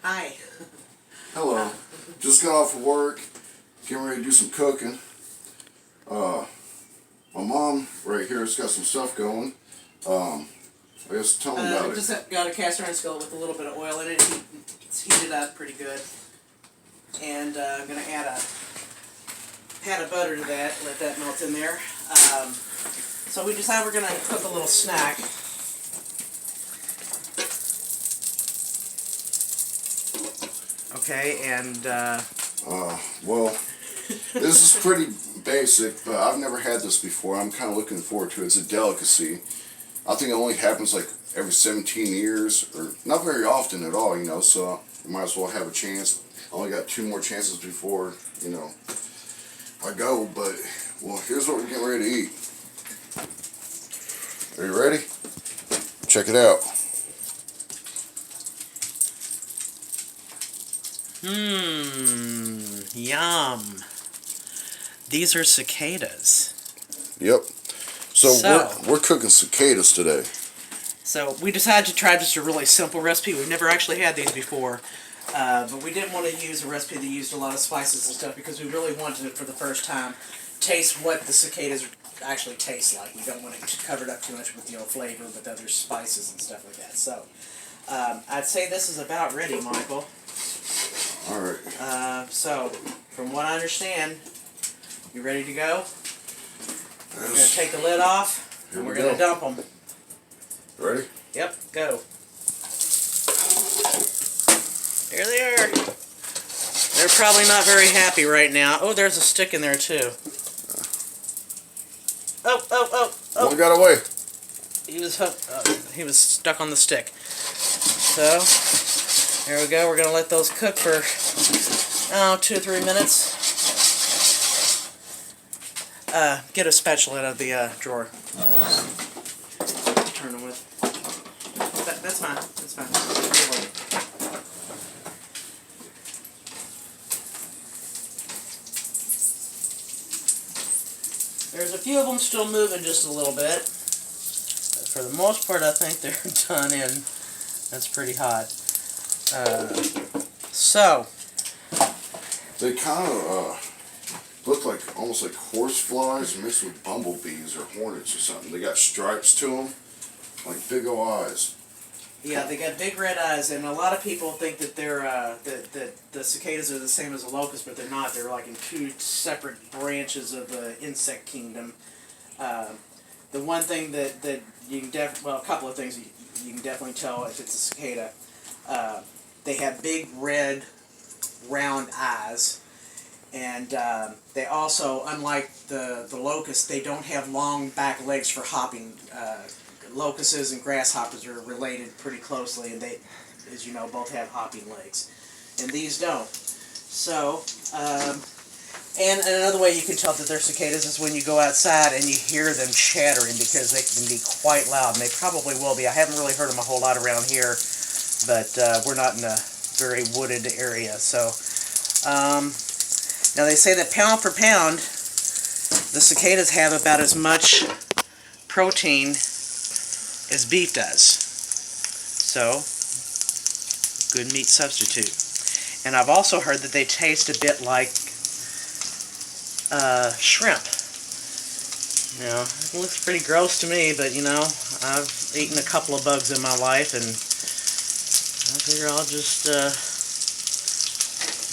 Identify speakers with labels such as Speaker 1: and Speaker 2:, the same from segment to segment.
Speaker 1: Hi.
Speaker 2: Hello. Just got off of work, getting ready to do some cooking. My mom right here has got some stuff going. I guess tell me about it.
Speaker 1: Just got a cast iron skillet with a little bit of oil in it. It's heated up pretty good. And I'm going to add a pat of butter to that, let that melt in there. So we decided we're going to cook a little snack. Okay, and
Speaker 2: Well, this is pretty basic, but I've never had this before. I'm kind of looking forward to it. It's a delicacy. I think it only happens like every 17 years, or not very often at all, so I might as well have a chance. I only got 2 more chances before, I go, but, well, here's what we're getting ready to eat. Are you ready? Check it out.
Speaker 1: Yum. These are cicadas.
Speaker 2: Yep. So we're cooking cicadas today.
Speaker 1: So we decided to try just a really simple recipe. We've never actually had these before. But we didn't want to use a recipe that used a lot of spices and stuff because we really wanted it for the first time taste what the cicadas actually taste like. We don't want it covered up too much with flavor with other spices and stuff like that. So I'd say this is about ready, Michael.
Speaker 2: All right.
Speaker 1: So from what I understand, you ready to go?
Speaker 2: Yes.
Speaker 1: We're going to take the lid off and we're going to dump them.
Speaker 2: Ready?
Speaker 1: Yep, go. There they are. They're probably not very happy right now. Oh, there's a stick in there too. Oh.
Speaker 2: One got away.
Speaker 1: He was stuck on the stick. So, there we go. We're going to let those cook for, 2 or 3 minutes. Get a spatula out of the drawer. Turn them with. That's fine. That's fine. There's a few of them still moving just a little bit. But for the most part, I think they're done in. That's pretty hot. So.
Speaker 2: They kind of look like almost like horse flies mixed with bumblebees or hornets or something. They got stripes to them, like big old eyes.
Speaker 1: Yeah, they got big red eyes, and a lot of people think that they're that the cicadas are the same as the locusts, but they're not. They're like in 2 separate branches of the insect kingdom. The one thing that you can a couple of things you can definitely tell if it's a cicada. They have big red round eyes, and they also, unlike the locusts, they don't have long back legs for hopping. Locusts and grasshoppers are related pretty closely, and they, as you know, both have hopping legs, and these don't. So, and another way you can tell that they're cicadas is when you go outside and you hear them chattering, because they can be quite loud, and they probably will be. I haven't really heard them a whole lot around here, but we're not in a very wooded area. So, now they say that pound for pound, the cicadas have about as much protein as beef does. So, good meat substitute. And I've also heard that they taste a bit like shrimp. Now, it looks pretty gross to me, but I've eaten a couple of bugs in my life, and I figure I'll just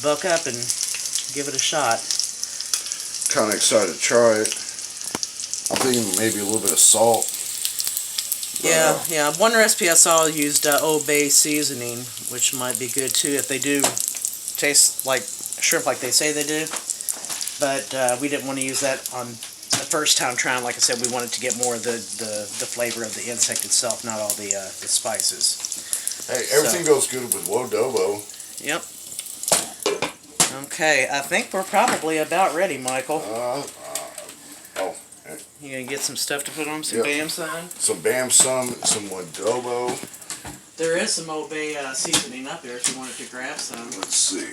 Speaker 1: buck up and give it a shot.
Speaker 2: Kind of excited to try it. I'm thinking maybe a little bit of salt.
Speaker 1: Yeah. One recipe I saw used Old Bay seasoning, which might be good too if they do taste like shrimp like they say they do. But we didn't want to use that on the first time trying. Like I said, we wanted to get more of the flavor of the insect itself, not all the spices.
Speaker 2: Hey, everything goes good with Wodobo.
Speaker 1: Yep. Okay, I think we're probably about ready, Michael. You gonna get some stuff to put on? Some Bam Sun?
Speaker 2: Some Bam Sun, some Wodobo.
Speaker 1: There is some Old Bay seasoning up there if you wanted to grab some.
Speaker 2: Let's see.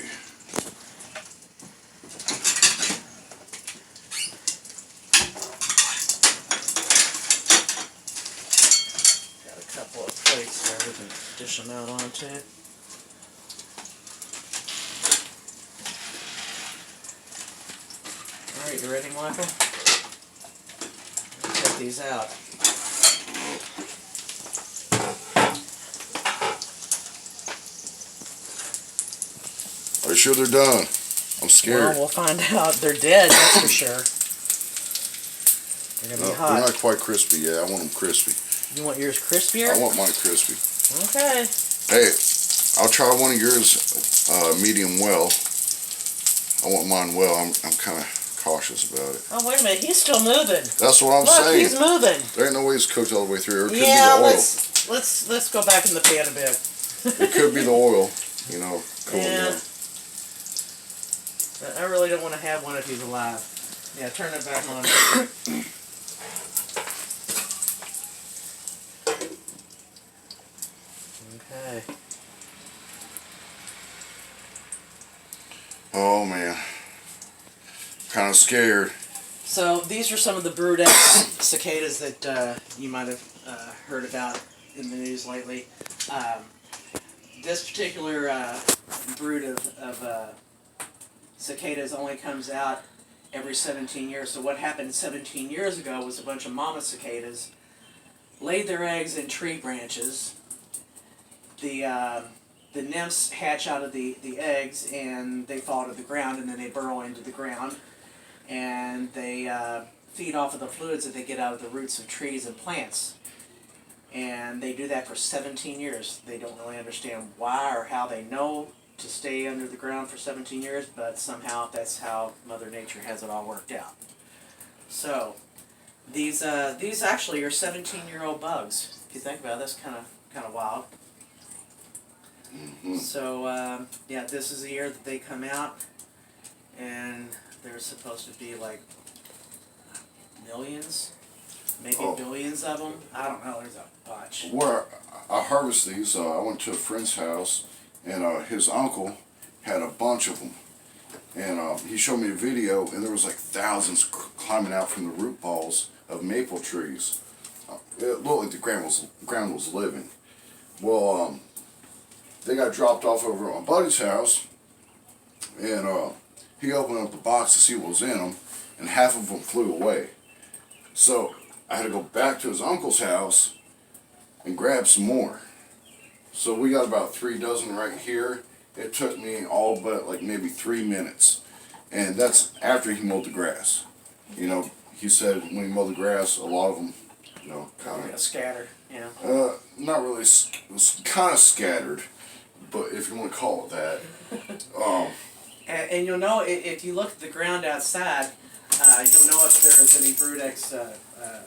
Speaker 1: Got a couple of plates there we can dish them out onto. Alright, you ready, Michael? Check these out.
Speaker 2: Are you sure they're done? I'm scared.
Speaker 1: Well, we'll find out. They're dead, that's for sure. They're gonna be hot.
Speaker 2: They're not quite crispy yet. I want them crispy.
Speaker 1: You want yours crispier?
Speaker 2: I want mine crispy.
Speaker 1: Okay.
Speaker 2: Hey, I'll try one of yours medium well. I want mine well. I'm kind of cautious about it.
Speaker 1: Oh, wait a minute. He's still moving.
Speaker 2: That's what I'm
Speaker 1: Look,
Speaker 2: saying.
Speaker 1: he's moving.
Speaker 2: There ain't no way it's cooked all the way through. It could
Speaker 1: Yeah,
Speaker 2: be the oil.
Speaker 1: let's go back in the pan a bit.
Speaker 2: It could be the oil, you know, cooling
Speaker 1: Yeah.
Speaker 2: down.
Speaker 1: I really don't want to have one if he's alive. Yeah, turn it back on. Okay.
Speaker 2: Oh man, kind of scared.
Speaker 1: So these are some of the brood X cicadas that you might have heard about in the news lately. This particular brood of cicadas only comes out every 17 years. So what happened 17 years ago was a bunch of mama cicadas laid their eggs in tree branches. The nymphs hatch out of the eggs and they fall to the ground, and then they burrow into the ground, and they feed off of the fluids that they get out of the roots of trees and plants. And they do that for 17 years. They don't really understand why or how they know to stay under the ground for 17 years, but somehow that's how Mother Nature has it all worked out. So these actually are 17-year-old bugs. If you think about it, that's kind of wild.
Speaker 2: Mm-hmm.
Speaker 1: So yeah, this is the year that they come out, and there's supposed to be like millions, maybe billions of them. I don't know. There's a bunch.
Speaker 2: Where I harvest these, I went to a friend's house, and his uncle had a bunch of them, and he showed me a video, and there was like thousands climbing out from the root balls of maple trees. It looked like the ground was living. Well, they got dropped off over at my buddy's house, and he opened up the box to see what was in them, and half of them flew away. So I had to go back to his uncle's house and grab some more. So we got about 3 dozen right here. It took me all but like maybe 3 minutes, and that's after he mowed the grass. You know, he said when he mowed the grass, a lot of them, you know, kind of
Speaker 1: scattered. Yeah.
Speaker 2: not really. It was kind of scattered, but if you want to call it that.
Speaker 1: And you'll know if you look at the ground outside, you'll know if there's any brood X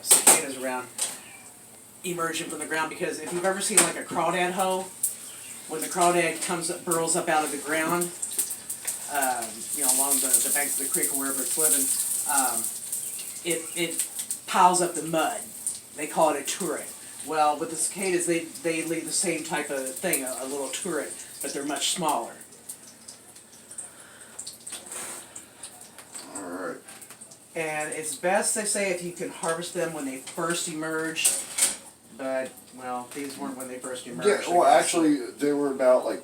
Speaker 1: cicadas around emerging from the ground, because if you've ever seen like a crawdad hoe, when the crawdad burrows up out of the ground, you know, along the banks of the creek or wherever it's living, it piles up the mud. They call it a turret. Well, with the cicadas, they leave the same type of thing, a little turret, but they're much smaller.
Speaker 2: Alright.
Speaker 1: And it's best, they say, if you can harvest them when they first emerge. But, well, these weren't when they first emerged.
Speaker 2: Yeah, well, actually, they were about like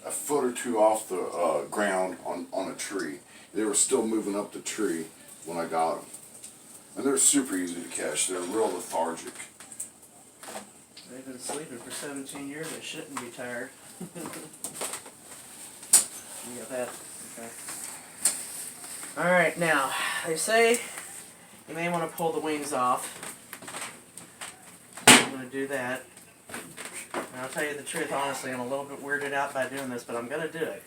Speaker 2: a foot or two off the ground on a tree. They were still moving up the tree when I got them. And they're super easy to catch. They're real lethargic.
Speaker 1: They've been sleeping for 17 years. They shouldn't be tired. You got that? Okay. Alright, now, they say you may want to pull the wings off. I'm going to do that. And I'll tell you the truth, honestly, I'm a little bit weirded out by doing this, but I'm going to do it.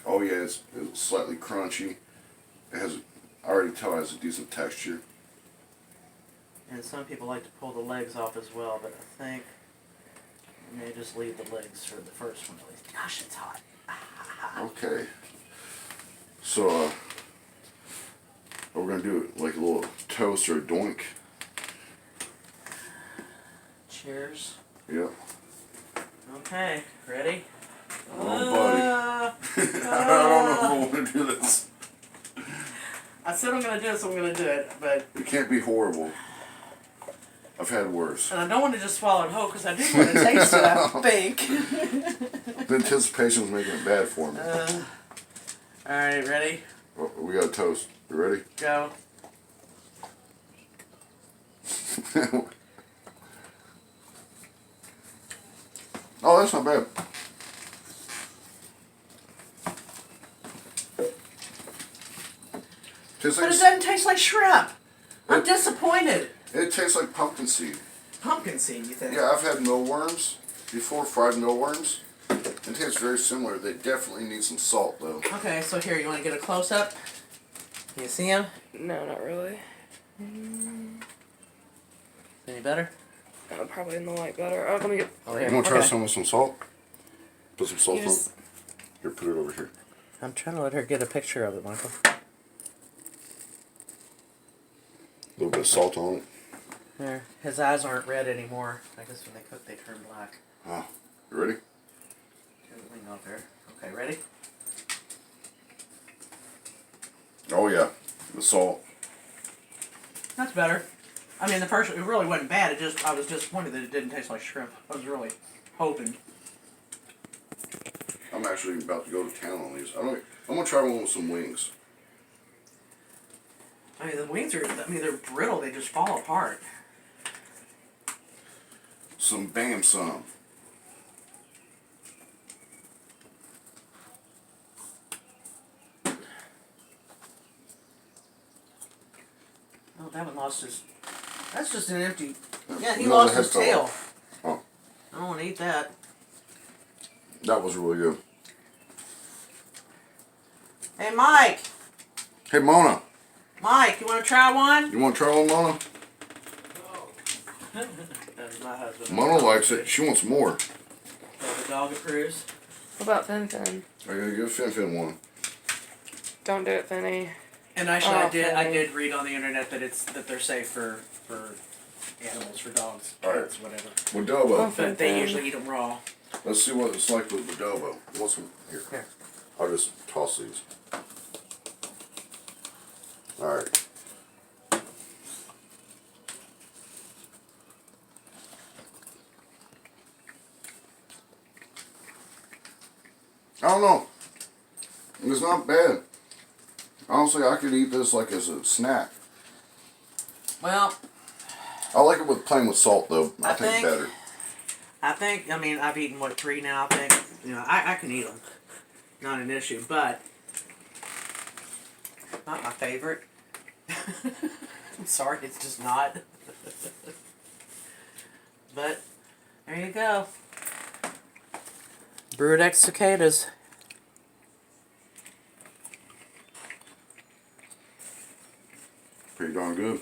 Speaker 2: Oh yeah, it's slightly crunchy. It has, I already tell it has a decent texture.
Speaker 1: And some people like to pull the legs off as well, but I think I may just leave the legs for the first one at least. Gosh, it's hot.
Speaker 2: Okay. So, we're going to do it like a little toast or a doink.
Speaker 1: Cheers.
Speaker 2: Yep.
Speaker 1: Okay, ready?
Speaker 2: Oh, buddy. I don't know if I want to do this.
Speaker 1: I said I'm going to do it, so I'm going to do it, but...
Speaker 2: It can't be horrible. I've had worse.
Speaker 1: And I don't want to just swallow it whole, because I do want to taste it, I think.
Speaker 2: The anticipation was making it bad for me.
Speaker 1: Alright, ready?
Speaker 2: Oh, we got a toast. You ready?
Speaker 1: Go.
Speaker 2: Oh, that's not bad. Tastes
Speaker 1: But
Speaker 2: like,
Speaker 1: it doesn't taste like shrimp. I'm disappointed.
Speaker 2: it tastes like pumpkin seed.
Speaker 1: Pumpkin seed, you think?
Speaker 2: Yeah, I've had millworms before, fried millworms. It tastes very similar. They definitely need some salt, though.
Speaker 1: Okay, so here, you want to get a close up? Can you see him?
Speaker 3: No, not really.
Speaker 1: Any better?
Speaker 3: Probably in the light better. Oh, let me get.
Speaker 1: Oh, here.
Speaker 2: You want to try
Speaker 1: Okay.
Speaker 2: some with some salt? Put some salt
Speaker 3: You
Speaker 2: on it.
Speaker 3: just-
Speaker 2: Here, put it over here.
Speaker 1: I'm trying to let her get a picture of it, Michael.
Speaker 2: A little bit of salt on it.
Speaker 1: There. His eyes aren't red anymore. I guess when they cook, they turn black.
Speaker 2: Oh, you ready?
Speaker 1: Get the wing off there. Okay, ready?
Speaker 2: Oh, yeah. The salt.
Speaker 1: That's better. I mean, the first, it really wasn't bad. It just, I was disappointed that it didn't taste like shrimp. I was really hoping.
Speaker 2: I'm actually about to go to town on these. I'm going to try one with some wings.
Speaker 1: I mean, the wings are, I mean, they're brittle. They just fall apart.
Speaker 2: Some Bam Some.
Speaker 1: Oh, that one lost his, that's just an empty, yeah, he
Speaker 2: No,
Speaker 1: lost
Speaker 2: the head
Speaker 1: his
Speaker 2: fell
Speaker 1: tail.
Speaker 2: off. Oh,
Speaker 1: I don't want to eat that.
Speaker 2: that was really good.
Speaker 1: Hey, Mike!
Speaker 2: Hey, Mona.
Speaker 1: Mike, you want to try one?
Speaker 2: You want to try one, Mona?
Speaker 1: That's my husband.
Speaker 2: Mona likes it. She wants more.
Speaker 1: So the dog approves.
Speaker 3: What about Fin Fin?
Speaker 2: I gotta give Fin Fin one.
Speaker 3: Don't do it, Finny.
Speaker 1: And actually,
Speaker 3: Oh,
Speaker 1: I
Speaker 3: okay.
Speaker 1: did read on the internet that they're safe for animals, for dogs,
Speaker 2: Alright.
Speaker 1: cats, whatever.
Speaker 2: Wadobo.
Speaker 3: Oh.
Speaker 1: But they usually eat them raw.
Speaker 2: Let's see what it's like with Wadobo. What's some here?
Speaker 1: Here.
Speaker 2: I'll just toss these. Alright. I don't know. It's not bad. Honestly, I could eat this like as a snack.
Speaker 1: Well,
Speaker 2: I like it with plain with salt though. I
Speaker 1: I
Speaker 2: think
Speaker 1: think-
Speaker 2: better.
Speaker 1: I mean, I've eaten, what, 3 now, I think. You know, I can eat them. Not an issue, but not my favorite. I'm sorry, it's just not. But, there you go. Brewed X cicadas.
Speaker 2: Pretty darn good.